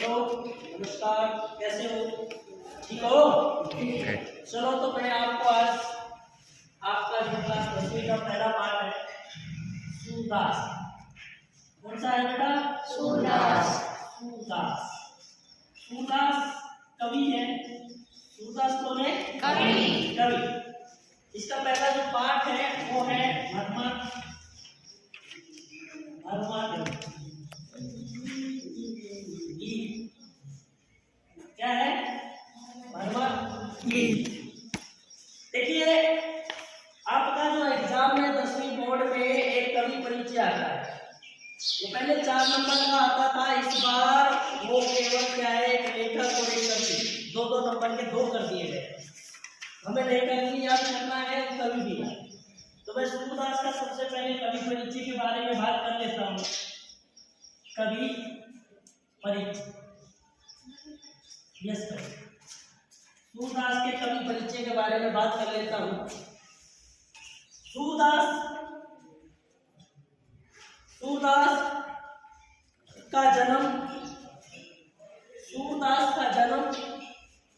Hello, नमस्कार, कैसे हो? ठीक हो? ठीक है। चलो तो मैं आपको आज आपका जो क्लास 10वीं का पहला पाठ है सूरदास। कौन सा है बेटा? सूरदास। सूरदास सूरदास कवि है। सूरदास कौन है? कवि। कवि। इसका पहला जो पाठ है वो है भरमर गीत। क्या है? भरमर गीत। देखिए, आपका जो एग्जाम में 10वीं बोर्ड में एक कवि परिचय आता है, वो पहले 4 नंबर का आता था। इस बार वो केवल क्या है, एक लेखक और एक कवि, दो नंबर के 2 कर दिए गए। हमें लेखक भी याद करना है, कवि भी याद। तो मैं सूरदास का सबसे पहले कवि परिचय के बारे में बात कर लेता हूँ। कवि परिचय, यस सर। सूरदास के कवि परिचय के बारे में बात कर लेता हूँ। सूरदास का जन्म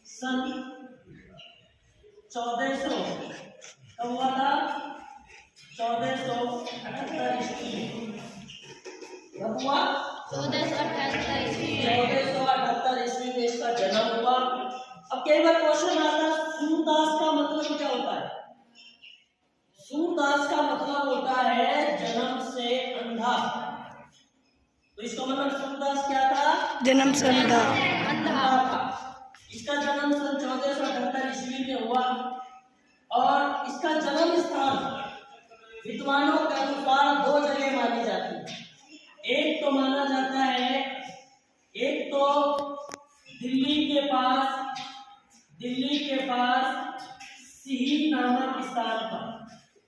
सन 1400 कब हुआ था? 1478 ईस्वी। कब हुआ? 1478 ईस्वी में इसका जन्म हुआ। अब कई बार क्वेश्चन आता है, सूरदास का मतलब क्या होता है? सूरदास का मतलब होता है जन्म से अंधा। तो इसका मतलब सूरदास क्या था? जन्म से अंधा। इसका जन्म सन 1478 ईस्वी में हुआ और इसका जन्म स्थान विद्वानों के अनुसार 2 जगह मानी जाती है। एक तो माना जाता है, एक तो दिल्ली के पास सिही नामक स्थान पर।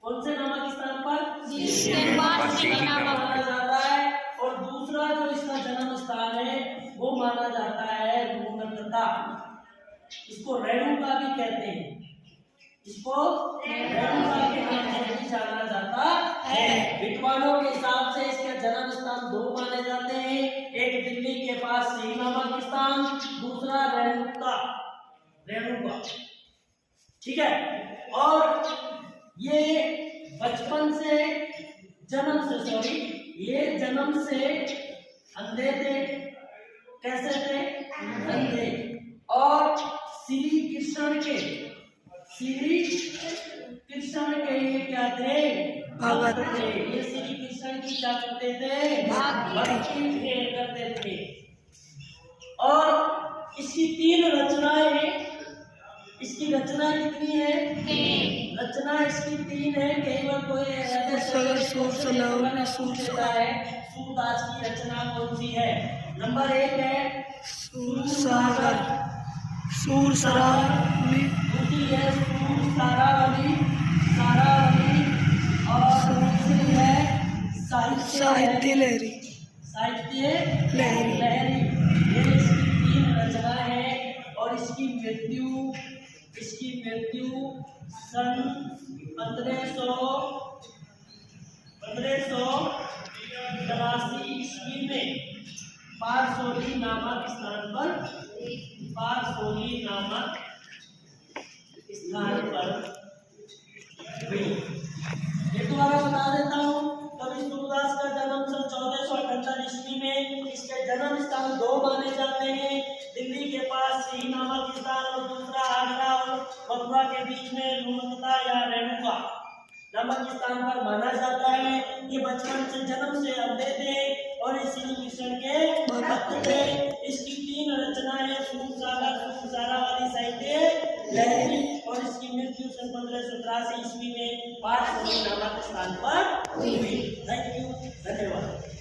कौन से नामक स्थान पर? सिही माना जाता है। और दूसरा जो इसका जन्म स्थान है वो माना जाता है रूनकता। इसको रेणुका भी कहते हैं। इसको रेणुका के नाम से भी जाना जाता है। विद्वानों के हिसाब से इसके जन्म स्थान 2 माने जाते हैं। एक दिल्ली के पास सिही नामक स्थान, दूसरा रेणुका। ठीक है। और ये बचपन से जन्म से अंधे थे। कैसे थे? अंधे। और श्री कृष्ण के ये क्या थे? भगत थे। ये श्री कृष्ण की क्या करते थे? भक्ति करते थे। और इसकी 3 रचनाएं हैं। इसकी रचना कितनी है? 3 रचना इसकी 3 है। कई बार कोई सूरदास की रचना कौन सी है? नंबर 1 है सूरसागर, दूसरी है सारावली और तीसरी है साहित्य लहरी। ये इसकी 3 रचना है। और इसकी मृत्यु सन 1583 ईस्वी में पारसोली नामक स्थान पर हुई। ये दोबारा बता देता हूँ। कवि सूरदास का जन्म सन 1478 ईस्वी में। इसके जन्म स्थान 2 माने जाते हैं। दिल्ली के पास सिही नामक स्थान और दूसरा आगरा और मथुरा के बीच में रूनकता या रेणुका नामक स्थान पर माना जाता है। ये बचपन से जन्म से अंधे थे और श्री कृष्ण के भक्त थे। इसकी 3 रचनाएं सूरसागर, सारावली, साहित्य लहरी। और इसकी मृत्यु सन 1583 ईस्वी में पारसोली नामक स्थान पर हुई। थैंक यू, धन्यवाद।